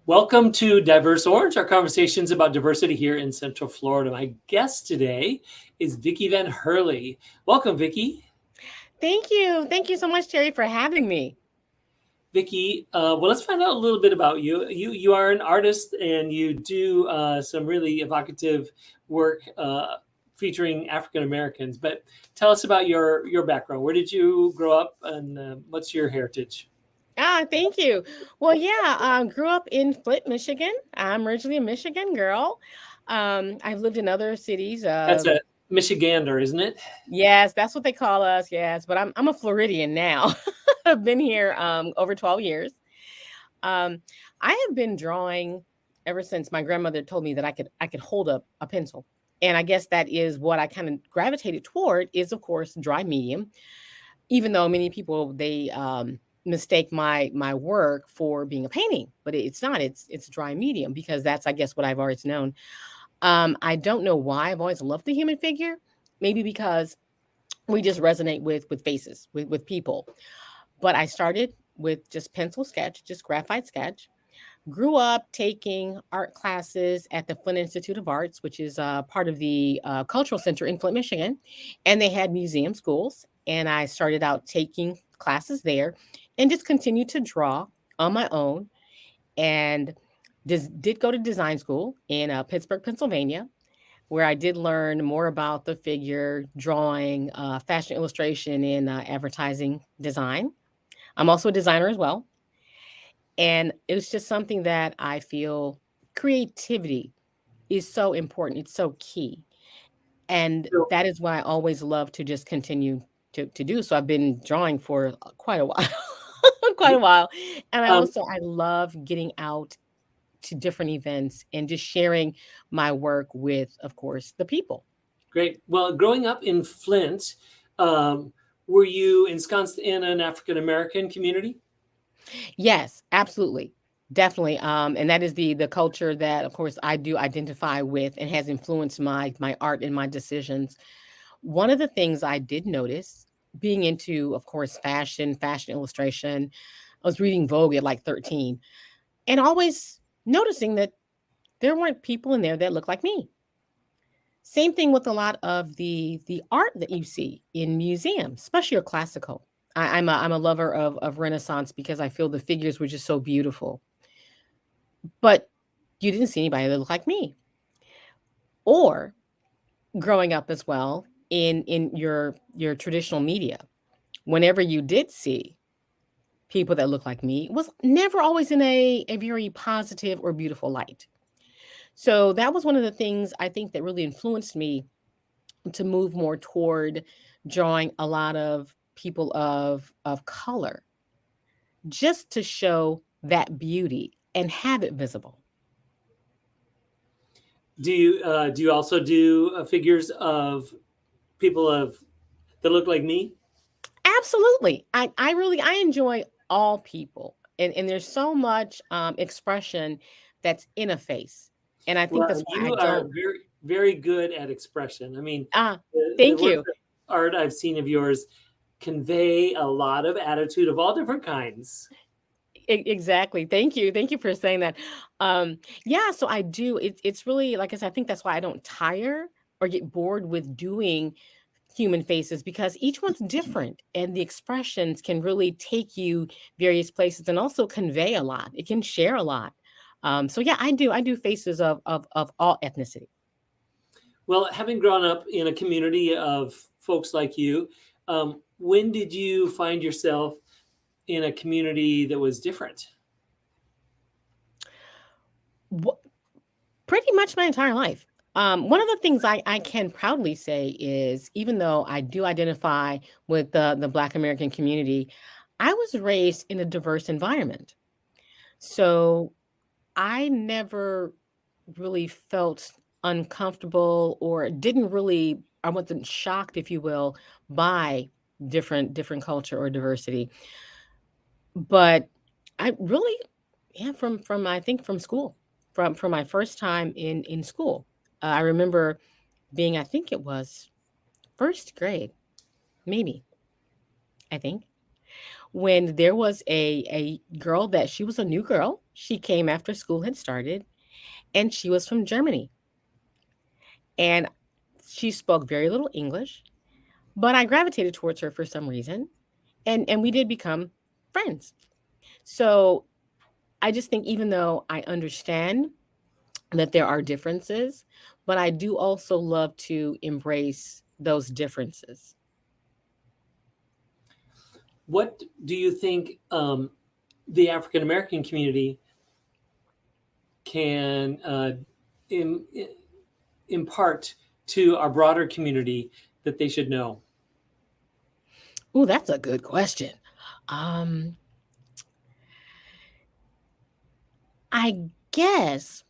Welcome to Diverse Orange, our conversations about diversity here in Central Florida. My guest today is Vickie VanHurley. Welcome, Vickie. Thank you. Thank you so much, Terry, for having me. Vickie, well, let's find out a little bit about you. You are an artist and you do some really evocative work featuring African Americans. But tell us about your background. Where did you grow up, and what's your heritage? Thank you. Well, yeah, grew up in Flint, Michigan. I'm originally a Michigan girl. I've lived in other cities. That's a Michigander, isn't it? Yes, that's what they call us. Yes, but I'm a Floridian now. I've been here over 12 years. Um, I have been drawing ever since my grandmother told me that I could hold a pencil. And I guess that is what I kind of gravitated toward is, of course, dry medium. Even though many people they mistake my work for being a painting, but it's not. It's dry medium because that's, I guess, what I've always known. I don't know why I've always loved the human figure. Maybe because we just resonate with faces, with people. But I started with just pencil sketch, just graphite sketch. Grew up taking art classes at the Flint Institute of Arts, which is part of the Cultural Center in Flint, Michigan. And they had museum schools. And I started out taking classes there and just continued to draw on my own. And did go to design school in Pittsburgh, Pennsylvania, where I did learn more about the figure, drawing, fashion illustration, and advertising design. I'm also a designer as well. And it was just something that I feel creativity is so important. It's so key. And that is why I always love to just continue to do. So I've been drawing for quite a while, quite a while. And Um, I love getting out to different events and just sharing my work with, of course, the people. Great. Well, growing up in Flint, um, were you ensconced in an African American community? Yes, absolutely. Definitely. And that is the culture that, of course, I do identify with and has influenced my art and my decisions. One of the things I did notice being into, of course, fashion illustration, I was reading Vogue at like 13 and always noticing that there weren't people in there that looked like me. Same thing with a lot of the art that you see in museums, especially your classical. I'm a lover of Renaissance because I feel the figures were just so beautiful. But you didn't see anybody that looked like me. Or growing up as well in your traditional media, whenever you did see people that looked like me, it was never always in a very positive or beautiful light. So that was one of the things I think that really influenced me to move more toward drawing a lot of people of color, just to show that beauty and have it visible. Do you also do figures of people of that look like me? Absolutely. I enjoy all people. And there's so much expression that's in a face. And I think Well, that's why I you are don't very good at expression. I mean, ah the thank works you. of art I've seen of yours convey a lot of attitude of all different kinds. Exactly. Thank you. Thank you for saying that. Yeah, so I do. It's really, like I said, I think that's why I don't tire or get bored with doing human faces because each one's different and the expressions can really take you various places and also convey a lot. It can share a lot. So yeah, I do faces of all ethnicity. Well, having grown up in a community of folks like you, when did you find yourself in a community that was different? Wh- Pretty much my entire life. One of the things I can proudly say is even though I do identify with the Black American community, I was raised in a diverse environment. So I never really felt uncomfortable or didn't really, I wasn't shocked, if you will, by different culture or diversity. But I really, yeah, from I think from school, from my first time in school. I remember being, I think it was first grade, maybe, I think. when there was a girl that she was a new girl. She came after school had started, and she was from Germany. And she spoke very little English, but I gravitated towards her for some reason. And we did become friends. So I just think even though I understand that there are differences, but I do also love to embrace those differences. What do you think the African American community can Im- impart to our broader community that they should know? Oh, that's a good question. Um, I guess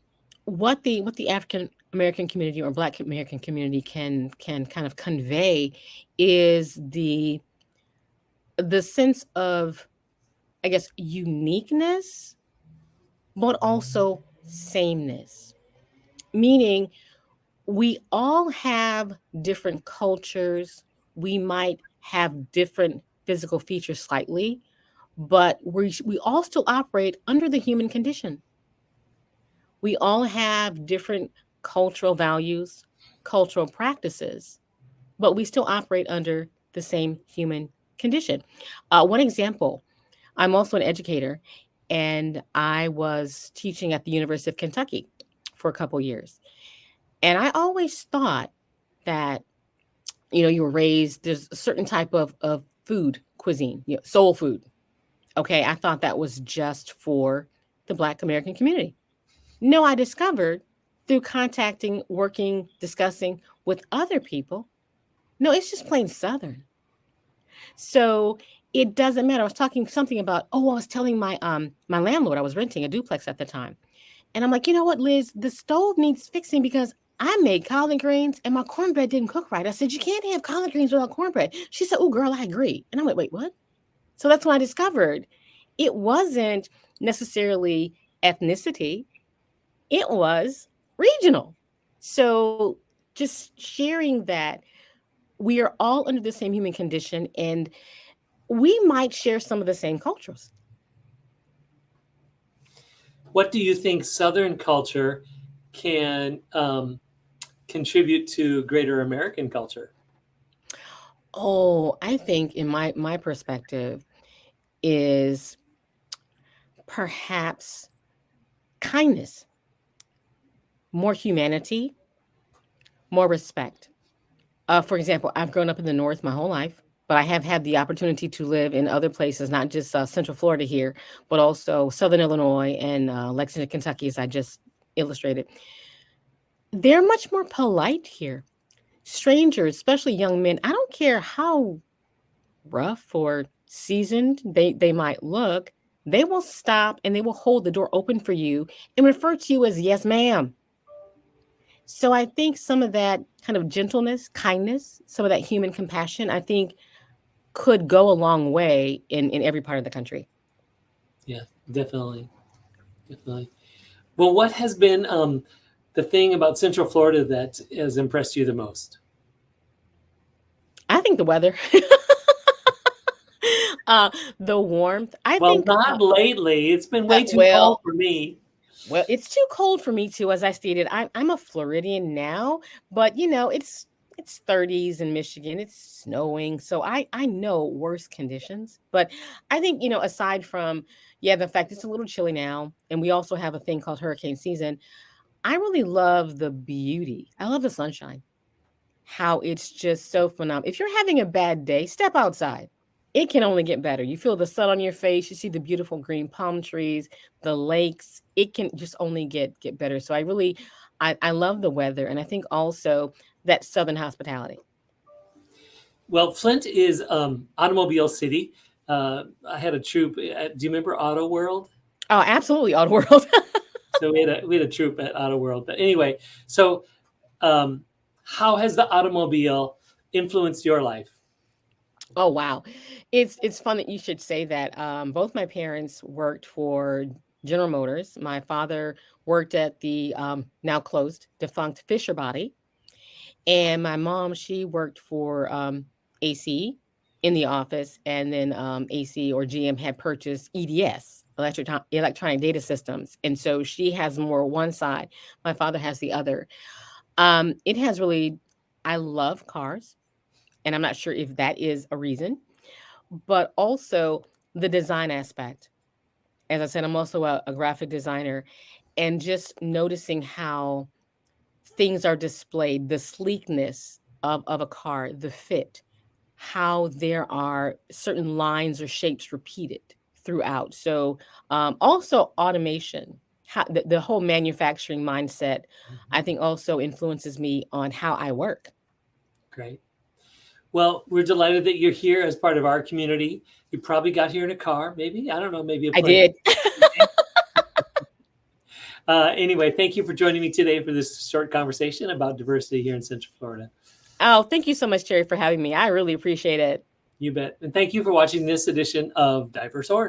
what the African American community or Black American community can kind of convey is the sense of, I guess, uniqueness, but also sameness. Meaning we all have different cultures. We might have different physical features slightly, but we all still operate under the human condition. We all have different cultural values, cultural practices, but we still operate under the same human condition. One example, I'm also an educator, and I was teaching at the University of Kentucky for a couple years. And I always thought that, you were raised, there's a certain type of food cuisine, soul food. Okay, I thought that was just for the Black American community. No, I discovered through contacting, working, discussing with other people, no, it's just plain Southern. So it doesn't matter. I was talking something about, I was telling my landlord, I was renting a duplex at the time. And I'm like, you know what, Liz, the stove needs fixing because I made collard greens and my cornbread didn't cook right. I said, you can't have collard greens without cornbread. She said, oh, girl, I agree. And I'm like, wait, what? So that's when I discovered it wasn't necessarily ethnicity, it was regional. So just sharing that we are all under the same human condition and we might share some of the same cultures. What do you think Southern culture can contribute to greater American culture? Oh, I think in my perspective is perhaps kindness, more humanity, more respect. For example, I've grown up in the North my whole life, but I have had the opportunity to live in other places, not just Central Florida here, but also Southern Illinois and Lexington, Kentucky, as I just illustrated. They're much more polite here. Strangers, especially young men, I don't care how rough or seasoned they might look, they will stop and they will hold the door open for you and refer to you as yes, ma'am. So I think some of that kind of gentleness, kindness, some of that human compassion, I think could go a long way in every part of the country. Yeah, definitely, definitely. Well, what has been the thing about Central Florida that has impressed you the most? I think the weather, uh, the warmth. I Well, think, not lately. It's been way too cold well, for me. it's too cold for me too, as I stated. I'm a Floridian now, but it's 30s in Michigan. It's snowing, so I know worse conditions. But I think aside from the fact it's a little chilly now, and we also have a thing called hurricane season. I really love the beauty. I love the sunshine. How it's just so phenomenal. If you're having a bad day, step outside. It can only get better. You feel the sun on your face, you see the beautiful green palm trees, the lakes. It can just only get better. So I love the weather, and I think also that southern hospitality. Well, Flint is automobile city. I had a troop. Do you remember Auto World? Oh, absolutely, Odd World. So we had a troop at Auto World. But anyway, so um, how has the automobile influenced your life? Oh, wow. It's fun that you should say that. Both my parents worked for General Motors. My father worked at the now closed, defunct Fisher Body, and my mom, she worked for AC. in the office, and then AC or GM had purchased EDS, electronic data systems, and so she has more one side. My father has the other. It has really, I love cars, and I'm not sure if that is a reason, but also the design aspect. As I said, I'm also a graphic designer, and just noticing how things are displayed, the sleekness of a car, the fit, how there are certain lines or shapes repeated throughout. So also automation, how the whole manufacturing mindset, I think also influences me on how I work. Great. Well, we're delighted that you're here as part of our community. You probably got here in a car, maybe, I don't know, maybe a I plane. did. Anyway, thank you for joining me today for this short conversation about diversity here in Central Florida. Oh, thank you so much, Jerry, for having me. I really appreciate it. You bet. And thank you for watching this edition of Diverse Orange.